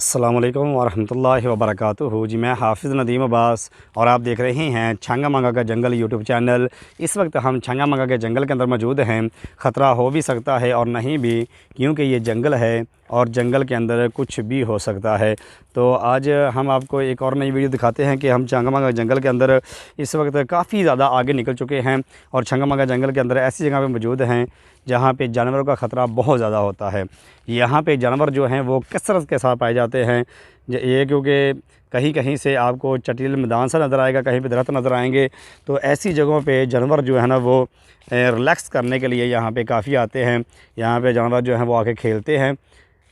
अस्सलामु अलैकुम वरहमतुल्लाहि वबरकातुहू। जी मैं हाफ़िज़ नदीम अब्बास और आप देख रहे हैं छंगा मंगा का जंगल यूट्यूब चैनल। इस वक्त हम छंगा मंगा के जंगल के अंदर मौजूद हैं। ख़तरा हो भी सकता है और नहीं भी, क्योंकि ये जंगल है और जंगल के अंदर कुछ भी हो सकता है। तो आज हम आपको एक और नई वीडियो दिखाते हैं कि हम छंगा मंगा जंगल के अंदर इस वक्त काफ़ी ज़्यादा आगे निकल चुके हैं और छंगा मंगा जंगल के अंदर ऐसी जगह पर मौजूद हैं जहाँ पे जानवरों का ख़तरा बहुत ज़्यादा होता है। यहाँ पे जानवर जो हैं वो कसरत के साथ पाए जाते हैं। ये क्योंकि कहीं कहीं से आपको चटील मैदान सा नज़र आएगा, कहीं पे दरख्त नज़र आएंगे। तो ऐसी जगहों पे जानवर जो है ना वो रिलैक्स करने के लिए यहाँ पे काफ़ी आते हैं। यहाँ पे जानवर जो हैं वो आके खेलते हैं।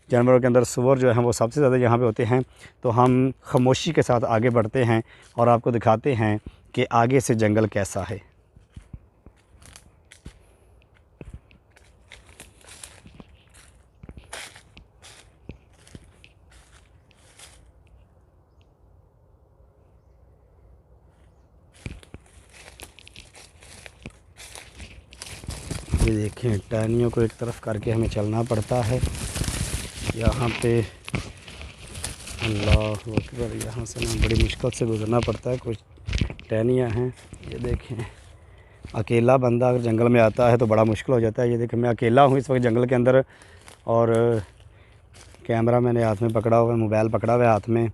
जानवरों के अंदर सूअर जो हैं वो सबसे ज़्यादा यहाँ पे होते हैं। तो हम खामोशी के साथ आगे बढ़ते हैं और आपको दिखाते हैं कि आगे से जंगल कैसा है। ये देखें, टहनियों को एक तरफ करके हमें चलना पड़ता है। यहाँ पे अल्लाह अकबर, यहाँ से ना बड़ी मुश्किल से गुज़रना पड़ता है। कुछ टहनियाँ हैं, ये देखें। अकेला बंदा अगर जंगल में आता है तो बड़ा मुश्किल हो जाता है। ये देखें, मैं अकेला हूँ इस वक्त जंगल के अंदर और कैमरा मैंने हाथ में पकड़ा हुआ है, मोबाइल पकड़ा हुआ है हाथ में।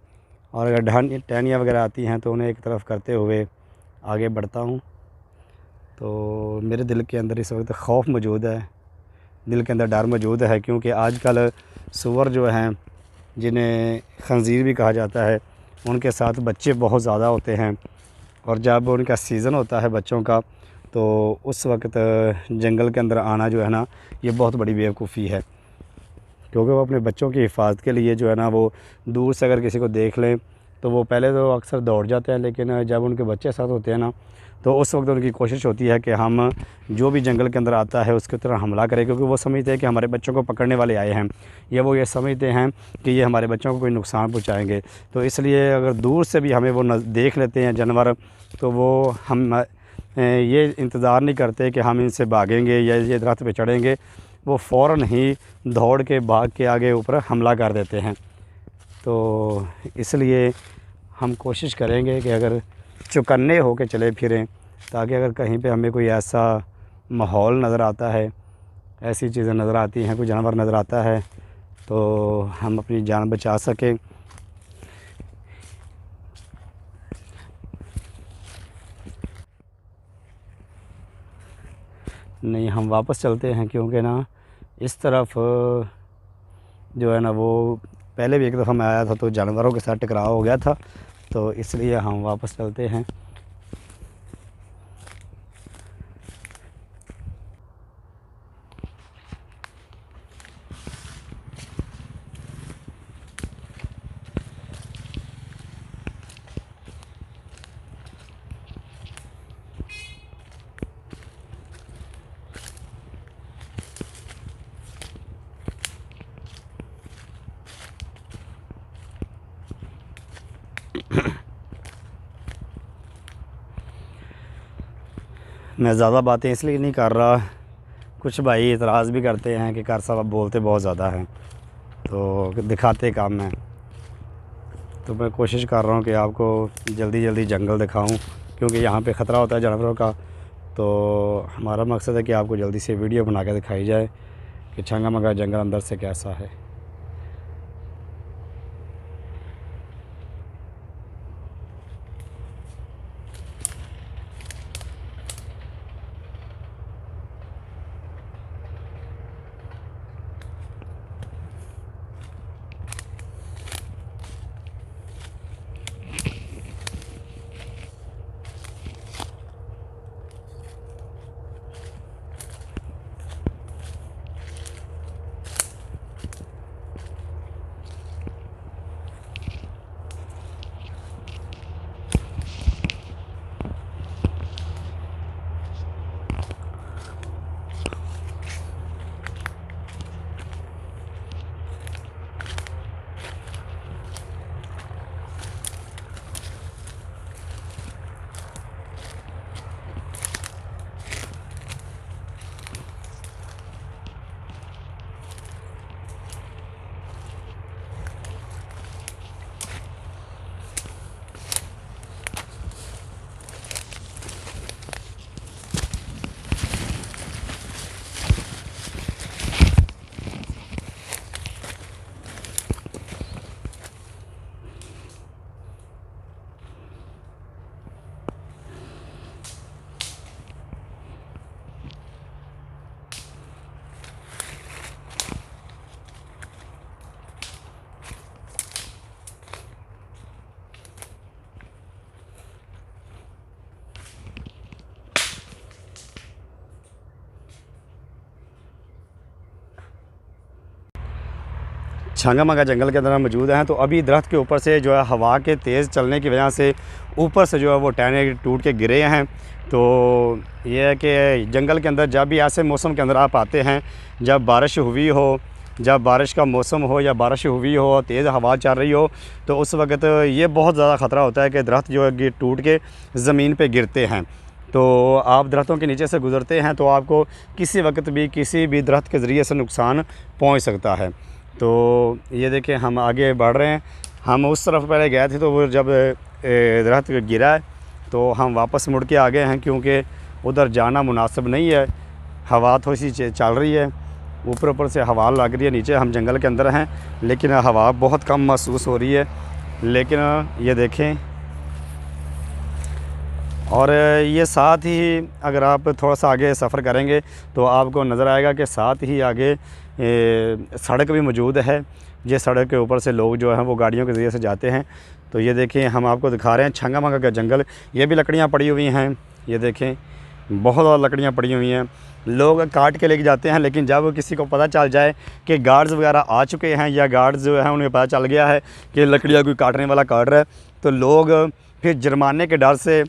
और अगर टहनियाँ वगैरह आती हैं तो उन्हें एक तरफ करते हुए आगे बढ़ता हूँ। तो मेरे दिल के अंदर इस वक्त खौफ मौजूद है, दिल के अंदर डर मौजूद है, क्योंकि आजकल सूअर जो हैं जिन्हें खंजीर भी कहा जाता है, उनके साथ बच्चे बहुत ज़्यादा होते हैं। और जब उनका सीज़न होता है बच्चों का तो उस वक्त जंगल के अंदर आना जो है ना ये बहुत बड़ी बेवकूफ़ी है, क्योंकि वो अपने बच्चों की हिफाजत के लिए जो है ना वो दूर से अगर किसी को देख लें तो वो पहले तो अक्सर दौड़ जाते हैं, लेकिन जब उनके बच्चे साथ होते हैं ना तो उस वक्त उनकी कोशिश होती है कि हम जो भी जंगल के अंदर आता है उसके तरह हमला करें, क्योंकि वो समझते हैं कि हमारे बच्चों को पकड़ने वाले आए हैं, या वो ये समझते हैं कि ये हमारे बच्चों को कोई नुकसान पहुंचाएंगे। तो इसलिए अगर दूर से भी हमें वो देख लेते हैं जानवर तो वो हम ये इंतज़ार नहीं करते कि हम इनसे भागेंगे या ये दरख्त पे चढ़ेंगे, वो फ़ौरन ही दौड़ के भाग के आगे ऊपर हमला कर देते हैं। तो इसलिए हम कोशिश करेंगे कि अगर चौकन्ने हो के चले फिरें, ताकि अगर कहीं पे हमें कोई ऐसा माहौल नज़र आता है, ऐसी चीज़ें नज़र आती हैं, कोई जानवर नज़र आता है तो हम अपनी जान बचा सकें। नहीं, हम वापस चलते हैं, क्योंकि ना इस तरफ जो है ना वो पहले भी एक दफ़ा मैं आया था तो जानवरों के साथ टकराव हो गया था, तो इसलिए हम वापस चलते हैं। मैं ज़्यादा बातें इसलिए नहीं कर रहा, कुछ भाई इतराज़ भी करते हैं कि कार साहब आप बोलते बहुत ज़्यादा हैं, तो दिखाते काम हैं। तो मैं कोशिश कर रहा हूँ कि आपको जल्दी जल्दी जंगल दिखाऊं, क्योंकि यहाँ पे ख़तरा होता है जानवरों का। तो हमारा मकसद है कि आपको जल्दी से वीडियो बना के दिखाई जाए कि छंगा मंगा जंगल अंदर से कैसा है। छांगा मांगा जंगल के अंदर मौजूद हैं। तो अभी दरख्त के ऊपर से जो है हवा के तेज़ चलने की वजह से ऊपर से जो है वो टहने टूट के गिरे हैं। तो ये है कि जंगल के अंदर जब भी ऐसे मौसम के अंदर आप आते हैं, जब बारिश हुई हो, जब बारिश का मौसम हो या बारिश हुई हो, तेज़ हवा चल रही हो, तो उस वक्त ये बहुत ज़्यादा ख़तरा होता है कि दरख्त जो है टूट के ज़मीन पे गिरते हैं। तो आप दरख्तों के नीचे से गुज़रते हैं तो आपको किसी वक्त भी किसी भी दरख्त के ज़रिए से नुकसान पहुंच सकता है। तो ये देखें हम आगे बढ़ रहे हैं। हम उस तरफ पहले गए थे तो वो जब दरख्त गिरा है तो हम वापस मुड़ के आ गए हैं, क्योंकि उधर जाना मुनासिब नहीं है। हवा थोड़ी सी चल रही है, ऊपर से हवा लग रही है, नीचे हम जंगल के अंदर हैं लेकिन हवा बहुत कम महसूस हो रही है। लेकिन ये देखें, और ये साथ ही अगर आप थोड़ा सा आगे सफ़र करेंगे तो आपको नज़र आएगा कि साथ ही आगे सड़क भी मौजूद है। ये सड़क के ऊपर से लोग जो हैं वो गाड़ियों के ज़रिए से जाते हैं। तो ये देखें हम आपको दिखा रहे हैं छांगा मांगा का जंगल। ये भी लकड़ियाँ पड़ी हुई हैं, ये देखें बहुत ज़्यादा लकड़ियाँ पड़ी हुई हैं। लोग काट के लेके जाते हैं, लेकिन जब किसी को पता चल जाए कि गार्ड्स वगैरह आ चुके हैं या गार्ड्स जो हैं उन्हें पता चल गया है कि लकड़ियाँ कोई काटने वाला काट रहा है, तो लोग फिर जुर्माने के डर से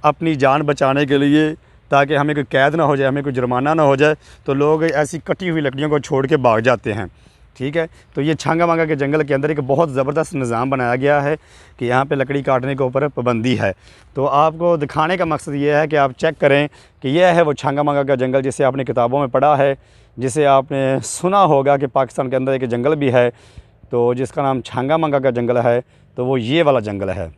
अपनी जान बचाने के लिए, ताकि हमें कोई कैद ना हो जाए, हमें कोई जुर्माना ना हो जाए, तो लोग ऐसी कटी हुई लकड़ियों को छोड़ के भाग जाते हैं। ठीक है, तो ये छांगा मांगा के जंगल के अंदर एक बहुत ज़बरदस्त निज़ाम बनाया गया है कि यहाँ पे लकड़ी काटने के ऊपर पाबंदी है। तो आपको दिखाने का मकसद ये है कि आप चेक करें कि यह है वो छांगा मांगा का जंगल जिसे आपने किताबों में पढ़ा है, जिसे आपने सुना होगा कि पाकिस्तान के अंदर एक जंगल भी है तो जिसका नाम छांगा मांगा का जंगल है। तो वो ये वाला जंगल है,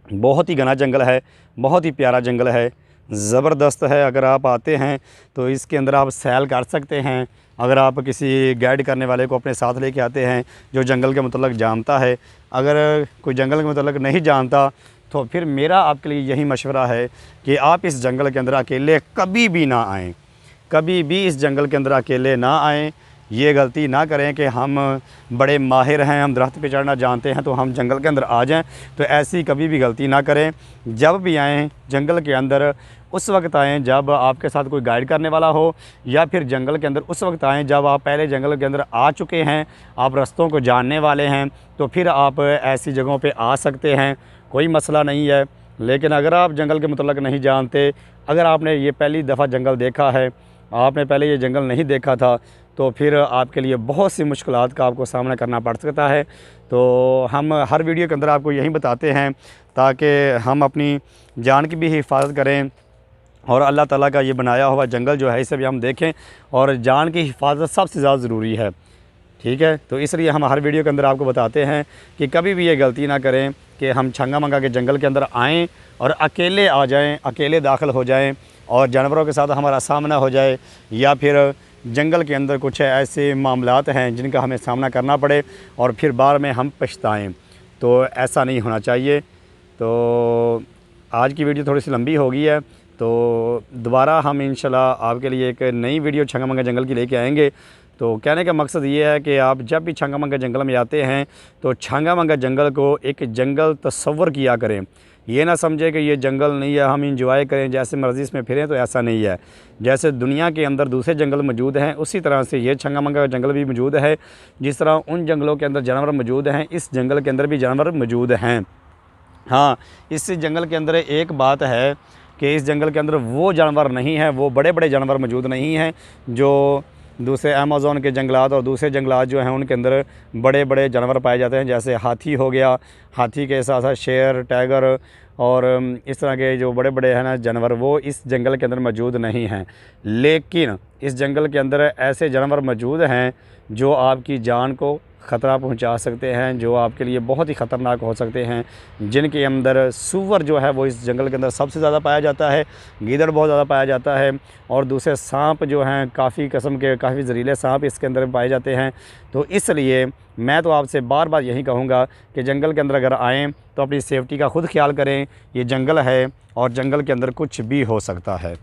बहुत ही घना जंगल है, बहुत ही प्यारा जंगल है, ज़बरदस्त है। अगर आप आते हैं तो इसके अंदर आप सैर कर सकते हैं। अगर आप किसी गाइड करने वाले को अपने साथ लेके आते हैं जो जंगल के मतलब जानता है, अगर कोई जंगल के मतलब नहीं जानता तो फिर मेरा आपके लिए यही मशवरा है कि आप इस जंगल के अंदर अकेले कभी भी ना आएँ, कभी भी इस जंगल के अंदर अकेले ना आएँ। ये गलती ना करें कि हम बड़े माहिर हैं, हम दरख्त पे चढ़ना जानते हैं तो हम जंगल के अंदर आ जाएं। तो ऐसी कभी भी गलती ना करें। जब भी आएँ जंगल के अंदर उस वक्त आएँ जब आपके साथ कोई गाइड करने वाला हो, या फिर जंगल के अंदर उस वक्त आएँ जब आप पहले जंगल के अंदर आ चुके हैं, आप रास्तों को जानने वाले हैं, तो फिर आप ऐसी जगहों पर आ सकते हैं, कोई मसला नहीं है। लेकिन अगर आप जंगल के मतलब नहीं जानते, अगर आपने ये पहली दफ़ा जंगल देखा है, आपने पहले ये जंगल नहीं देखा था, तो फिर आपके लिए बहुत सी मुश्किलात का आपको सामना करना पड़ सकता है। तो हम हर वीडियो के अंदर आपको यही बताते हैं ताकि हम अपनी जान की भी हिफाजत करें और अल्लाह ताला का ये बनाया हुआ जंगल जो है इसे भी हम देखें, और जान की हिफाजत सबसे ज़्यादा ज़रूरी है। ठीक है, तो इसलिए हम हर वीडियो के अंदर आपको बताते हैं कि कभी भी ये गलती ना करें कि हम छांगा मांगा के जंगल के अंदर आएँ और अकेले आ जाएँ, अकेले दाखिल हो जाएँ और जानवरों के साथ हमारा सामना हो जाए, या फिर जंगल के अंदर कुछ ऐसे मामलात हैं जिनका हमें सामना करना पड़े और फिर बाद में हम पछताएं। तो ऐसा नहीं होना चाहिए। तो आज की वीडियो थोड़ी सी लंबी हो गई है, तो दोबारा हम इंशाल्लाह आपके लिए एक नई वीडियो छांगा मांगा जंगल की लेके आएंगे। तो कहने का मकसद ये है कि आप जब भी छांगा मांगा जंगल में आते हैं तो छांगा मांगा जंगल को एक जंगल तस्वर किया करें। ये ना समझे कि ये जंगल नहीं है, हम इंजॉय करें जैसे मर्ज़ी इसमें फिरें, तो ऐसा नहीं है। जैसे दुनिया के अंदर दूसरे जंगल मौजूद हैं, उसी तरह से ये छांगा मांगा जंगल भी मौजूद है। जिस तरह उन जंगलों के अंदर जानवर मौजूद हैं, इस जंगल के अंदर भी जानवर मौजूद हैं। हाँ, इस जंगल के अंदर एक बात है कि इस जंगल के अंदर वो जानवर नहीं हैं, वो बड़े बड़े जानवर मौजूद नहीं हैं जो दूसरे अमेज़न के जंगलात और दूसरे जंगलात जो हैं उनके अंदर बड़े बड़े जानवर पाए जाते हैं। जैसे हाथी हो गया, हाथी के साथ साथ शेर, टाइगर और इस तरह के जो बड़े बड़े हैं ना जानवर, वो इस जंगल के अंदर मौजूद नहीं हैं। लेकिन इस जंगल के अंदर ऐसे जानवर मौजूद हैं जो आपकी जान को ख़तरा पहुंचा सकते हैं, जो आपके लिए बहुत ही ख़तरनाक हो सकते हैं। जिनके अंदर सूअर जो है वो इस जंगल के अंदर सबसे ज़्यादा पाया जाता है, गीदड़ बहुत ज़्यादा पाया जाता है, और दूसरे सांप जो हैं काफ़ी किस्म के काफ़ी ज़हरीले सांप इसके अंदर पाए जाते हैं। तो इसलिए मैं तो आपसे बार बार यही कहूँगा कि जंगल के अंदर अगर आएँ तो अपनी सेफ्टी का ख़ुद ख्याल करें। ये जंगल है और जंगल के अंदर कुछ भी हो सकता है।